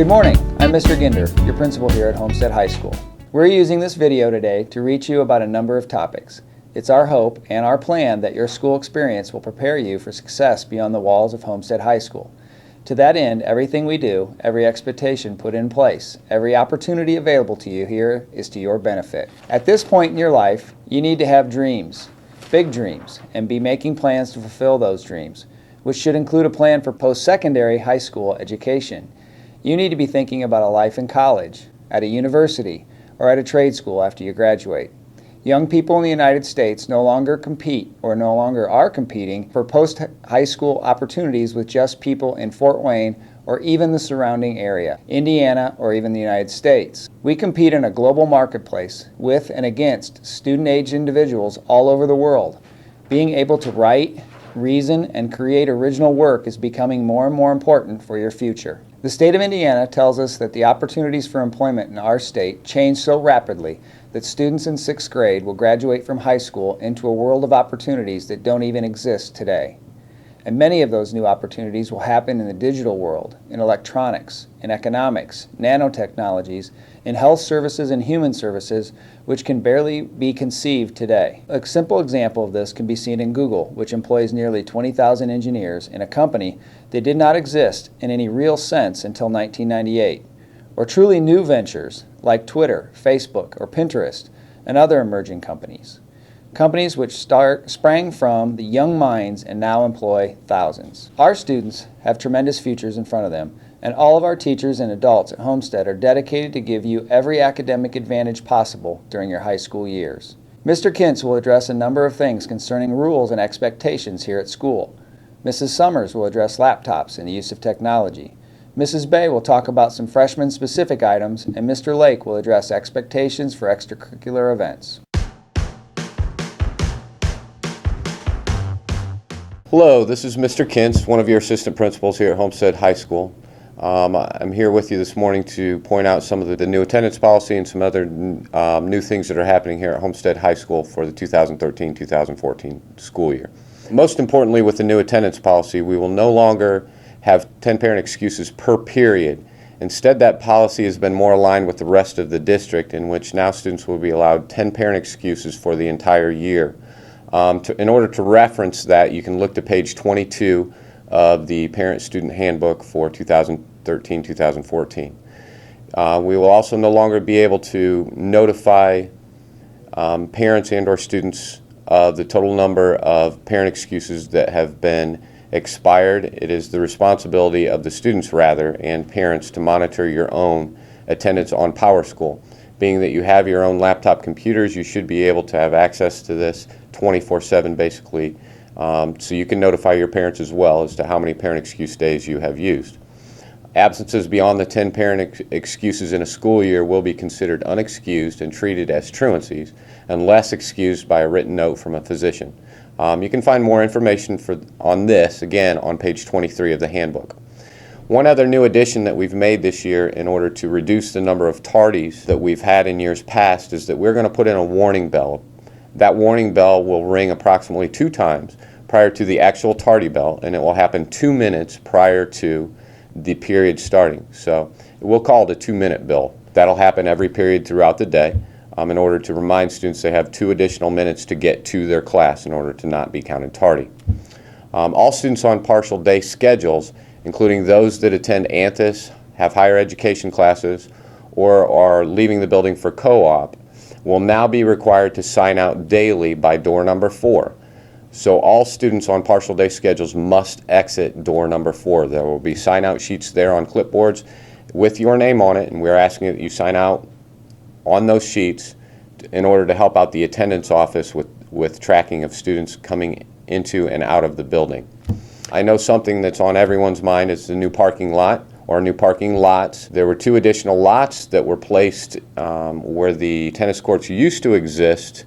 morning, I'm Mr. Ginder, your principal here at Homestead High School. We're using this video today to reach you about a number of topics. It's our hope and our plan that your school experience will prepare you for success beyond the walls of Homestead High School. To that end, everything we do, every expectation put in place, every opportunity available to you here is to your benefit. At this point in your life, you need to have dreams, big dreams, and be making plans to fulfill those dreams, which should include a plan for post-secondary high school education. You need to be thinking about a life in college, at a university, or at a trade school after you graduate. Young people in the United States no longer compete or no longer are competing for post-high school opportunities with just people in Fort Wayne or even the surrounding area, Indiana, or even the United States. We compete in a global marketplace with and against student-age individuals all over the world. Being able to write, reason, and create original work is becoming more and more important for your future. The state of Indiana tells us that the opportunities for employment in our state change so rapidly that students in 6th grade will graduate from high school into a world of opportunities that don't even exist today. And many of those new opportunities will happen in the digital world, in electronics, in economics, nanotechnologies, in health services and human services, which can barely be conceived today. A simple example of this can be seen in Google, which employs nearly 20,000 engineers in a company that did not exist in any real sense until 1998. Or truly new ventures like Twitter, Facebook, or Pinterest, and other emerging companies. Companies which sprang from the young minds and now employ thousands. Our students have tremendous futures in front of them, and all of our teachers and adults at Homestead are dedicated to give you every academic advantage possible during your high school years. Mr. Kintz will address a number of things concerning rules and expectations here at school. Mrs. Summers will address laptops and the use of technology. Mrs. Bain will talk about some freshman-specific items, and Mr. Lake will address expectations for extracurricular events. Hello, this is Mr. Kintz, one of your assistant principals here at Homestead High School. I'm here with you this morning to point out some of the new attendance policy and some other new things that are happening here at Homestead High School for the 2013-2014 school year. Most importantly, with the new attendance policy, we will no longer have 10 parent excuses per period. Instead, that policy has been more aligned with the rest of the district, in which now students will be allowed 10 parent excuses for the entire year. In order to reference that, you can look to page 22 of the Parent-Student Handbook for 2013-2014. We will also no longer be able to notify parents and or students of the total number of parent excuses that have been expired. It is the responsibility of the students, rather, and parents to monitor your own attendance on PowerSchool. Being that you have your own laptop computers, you should be able to have access to this 24/7 basically, so you can notify your parents as well as to how many parent excuse days you have used. Absences beyond the 10 parent excuses in a school year will be considered unexcused and treated as truancies unless excused by a written note from a physician. You can find more information on this, again, on page 23 of the handbook. One other new addition that we've made this year in order to reduce the number of tardies that we've had in years past is that we're going to put in a warning bell. That warning bell will ring approximately 2 times prior to the actual tardy bell, and it will happen 2 minutes prior to the period starting. So we'll call it a 2-minute bell. That'll happen every period throughout the day in order to remind students they have 2 additional minutes to get to their class in order to not be counted tardy. All students on partial day schedules, including those that attend ANTHUS, have higher education classes, or are leaving the building for co-op, will now be required to sign out daily by door number 4. So all students on partial day schedules must exit door number 4. There will be sign-out sheets there on clipboards with your name on it, and we're asking that you sign out on those sheets in order to help out the attendance office with tracking of students coming into and out of the building. I know something that's on everyone's mind is the new parking lot or new parking lots. There were 2 additional lots that were placed where the tennis courts used to exist,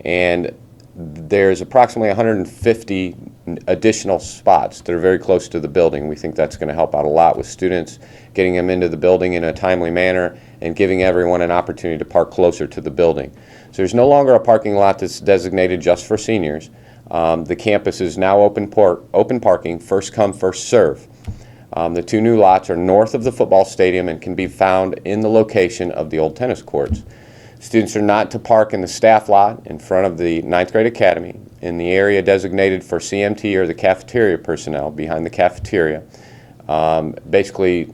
and there's approximately 150 additional spots that are very close to the building. We think that's going to help out a lot with students, getting them into the building in a timely manner and giving everyone an opportunity to park closer to the building. So there's no longer a parking lot that's designated just for seniors. The campus is now open parking, first come, first serve. The two new lots are north of the football stadium and can be found in the location of the old tennis courts. Students are not to park in the staff lot in front of the 9th grade academy, in the area designated for CMT or the cafeteria personnel behind the cafeteria, basically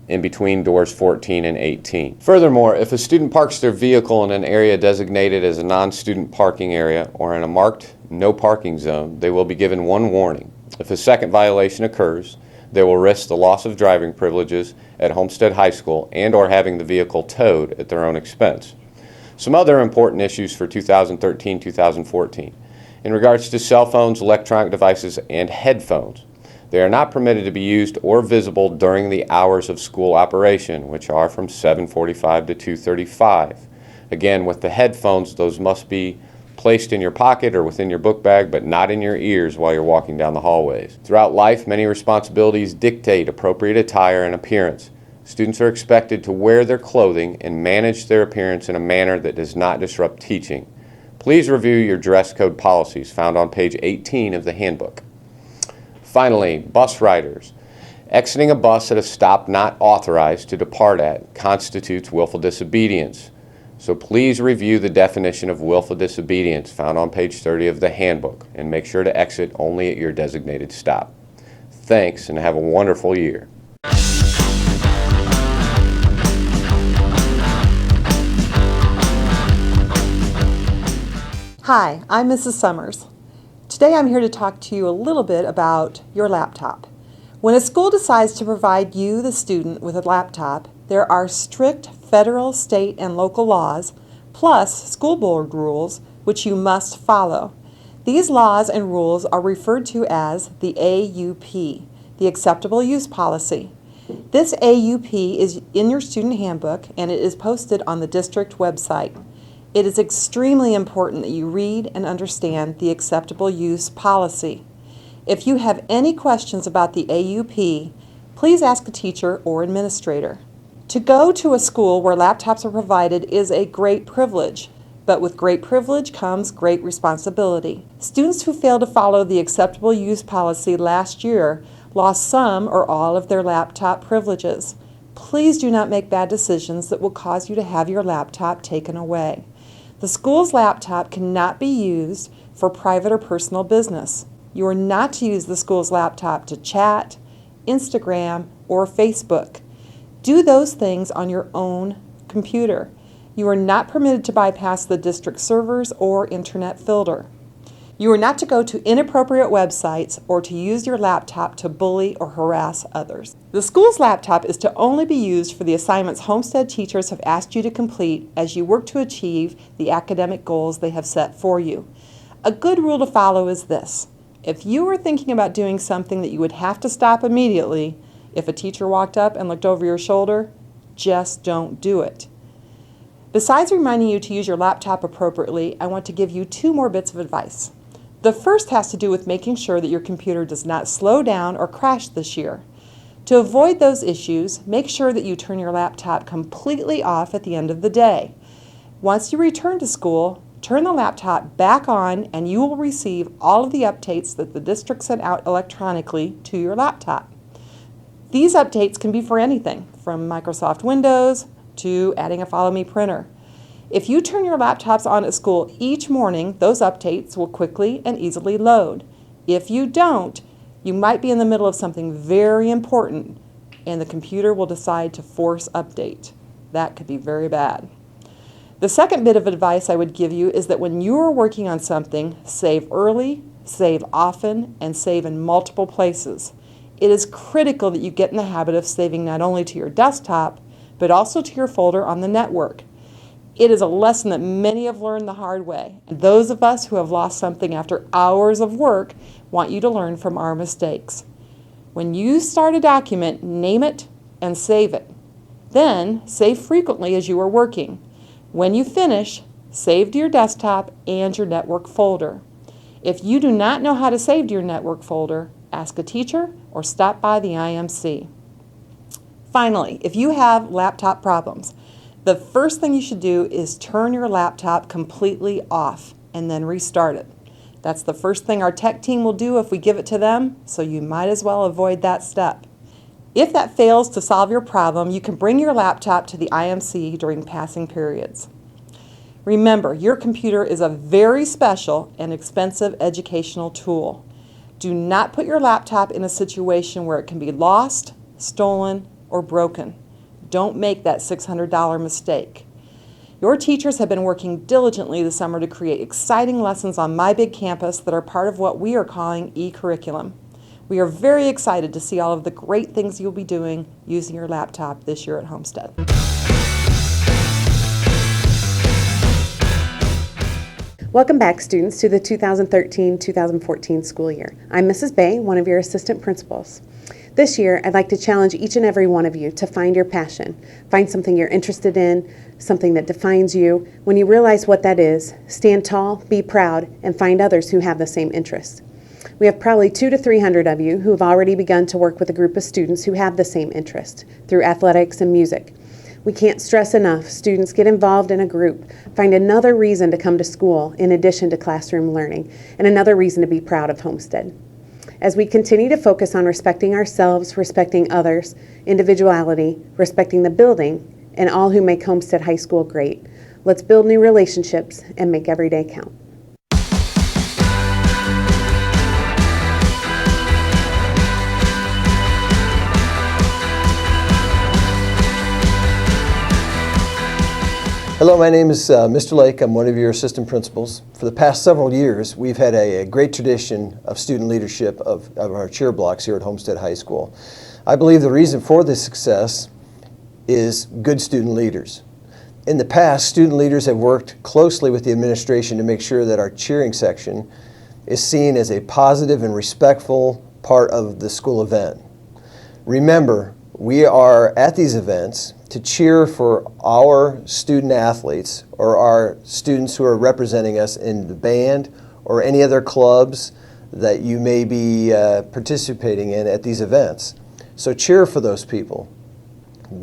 in between doors 14 and 18. Furthermore, if a student parks their vehicle in an area designated as a non-student parking area or in a marked no parking zone, they will be given one warning. If a second violation occurs, they will risk the loss of driving privileges at Homestead High School and or having the vehicle towed at their own expense. Some other important issues for 2013-2014. In regards to cell phones, electronic devices, and headphones, they are not permitted to be used or visible during the hours of school operation, which are from 7:45 to 2:35. Again, with the headphones, those must be placed in your pocket or within your book bag, but not in your ears while you're walking down the hallways. Throughout life, many responsibilities dictate appropriate attire and appearance. Students are expected to wear their clothing and manage their appearance in a manner that does not disrupt teaching. Please review your dress code policies found on page 18 of the handbook. Finally, bus riders. Exiting a bus at a stop not authorized to depart at constitutes willful disobedience. So please review the definition of willful disobedience found on page 30 of the handbook and make sure to exit only at your designated stop. Thanks and have a wonderful year. Hi, I'm Mrs. Summers. Today I'm here to talk to you a little bit about your laptop. When a school decides to provide you, the student, with a laptop, there are strict federal, state, and local laws, plus school board rules, which you must follow. These laws and rules are referred to as the AUP, the Acceptable Use Policy. This AUP is in your student handbook and it is posted on the district website. It is extremely important that you read and understand the Acceptable Use Policy. If you have any questions about the AUP, please ask a teacher or administrator. To go to a school where laptops are provided is a great privilege, but with great privilege comes great responsibility. Students who failed to follow the Acceptable Use Policy last year lost some or all of their laptop privileges. Please do not make bad decisions that will cause you to have your laptop taken away. The school's laptop cannot be used for private or personal business. You are not to use the school's laptop to chat, Instagram, or Facebook. Do those things on your own computer. You are not permitted to bypass the district servers or internet filter. You are not to go to inappropriate websites or to use your laptop to bully or harass others. The school's laptop is to only be used for the assignments Homestead teachers have asked you to complete as you work to achieve the academic goals they have set for you. A good rule to follow is this. If you are thinking about doing something that you would have to stop immediately, if a teacher walked up and looked over your shoulder, just don't do it. Besides reminding you to use your laptop appropriately, I want to give you two more bits of advice. The first has to do with making sure that your computer does not slow down or crash this year. To avoid those issues, make sure that you turn your laptop completely off at the end of the day. Once you return to school, turn the laptop back on and you will receive all of the updates that the district sent out electronically to your laptop. These updates can be for anything, from Microsoft Windows to adding a Follow Me printer. If you turn your laptops on at school each morning, those updates will quickly and easily load. If you don't, you might be in the middle of something very important and the computer will decide to force update. That could be very bad. The second bit of advice I would give you is that when you are working on something, save early, save often, and save in multiple places. It is critical that you get in the habit of saving not only to your desktop, but also to your folder on the network. It is a lesson that many have learned the hard way. And those of us who have lost something after hours of work want you to learn from our mistakes. When you start a document, name it and save it. Then save frequently as you are working. When you finish, save to your desktop and your network folder. If you do not know how to save to your network folder, ask a teacher or stop by the IMC. Finally, if you have laptop problems, the first thing you should do is turn your laptop completely off and then restart it. That's the first thing our tech team will do if we give it to them, so you might as well avoid that step. If that fails to solve your problem, you can bring your laptop to the IMC during passing periods. Remember, your computer is a very special and expensive educational tool. Do not put your laptop in a situation where it can be lost, stolen, or broken. Don't make that $600 mistake. Your teachers have been working diligently this summer to create exciting lessons on My Big Campus that are part of what we are calling e-curriculum. We are very excited to see all of the great things you'll be doing using your laptop this year at Homestead. Welcome back, students, to the 2013-2014 school year. I'm Mrs. Bain, one of your assistant principals. This year, I'd like to challenge each and every one of you to find your passion. Find something you're interested in, something that defines you. When you realize what that is, stand tall, be proud, and find others who have the same interests. We have probably 200 to 300 of you who have already begun to work with a group of students who have the same interest through athletics and music. We can't stress enough, students, get involved in a group. Find another reason to come to school in addition to classroom learning, and another reason to be proud of Homestead. As we continue to focus on respecting ourselves, respecting others, individuality, respecting the building, and all who make Homestead High School great, let's build new relationships and make every day count. Hello, my name is Mr. Lake. I'm one of your assistant principals. For the past several years, we've had a great tradition of student leadership of our cheer blocks here at Homestead High School. I believe the reason for this success is good student leaders. In the past, student leaders have worked closely with the administration to make sure that our cheering section is seen as a positive and respectful part of the school event. Remember, we are at these events to cheer for our student athletes or our students who are representing us in the band or any other clubs that you may be participating in at these events. So cheer for those people.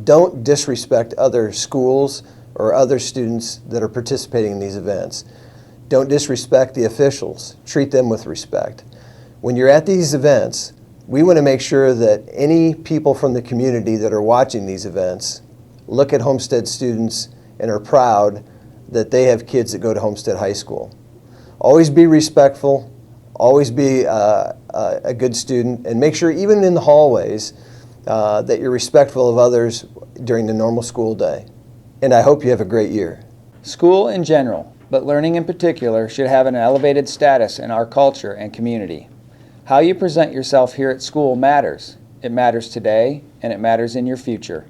Don't disrespect other schools or other students that are participating in these events. Don't disrespect the officials. Treat them with respect. When you're at these events, we want to make sure that any people from the community that are watching these events look at Homestead students and are proud that they have kids that go to Homestead High School. Always be respectful, always be a good student, and make sure even in the hallways that you're respectful of others during the normal school day. And I hope you have a great year. School in general, but learning in particular, should have an elevated status in our culture and community. How you present yourself here at school matters. It matters today, and it matters in your future.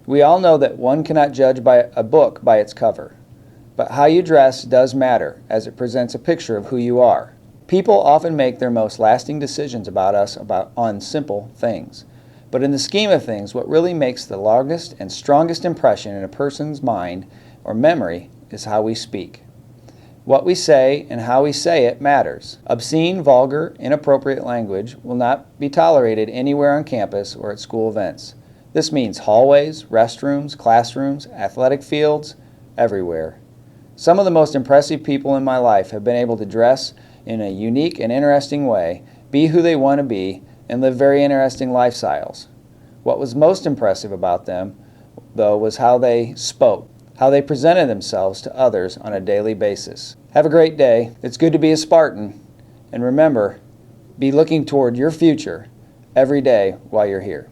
We all know that one cannot judge a book by its cover, but how you dress does matter, as it presents a picture of who you are. People often make their most lasting decisions about us on simple things. But in the scheme of things, what really makes the longest and strongest impression in a person's mind or memory is how we speak. What we say and how we say it matters. Obscene, vulgar, inappropriate language will not be tolerated anywhere on campus or at school events. This means hallways, restrooms, classrooms, athletic fields, everywhere. Some of the most impressive people in my life have been able to dress in a unique and interesting way, be who they want to be, and live very interesting lifestyles. What was most impressive about them, though, was how they spoke, how they presented themselves to others on a daily basis. Have a great day. It's good to be a Spartan. And remember, be looking toward your future every day while you're here.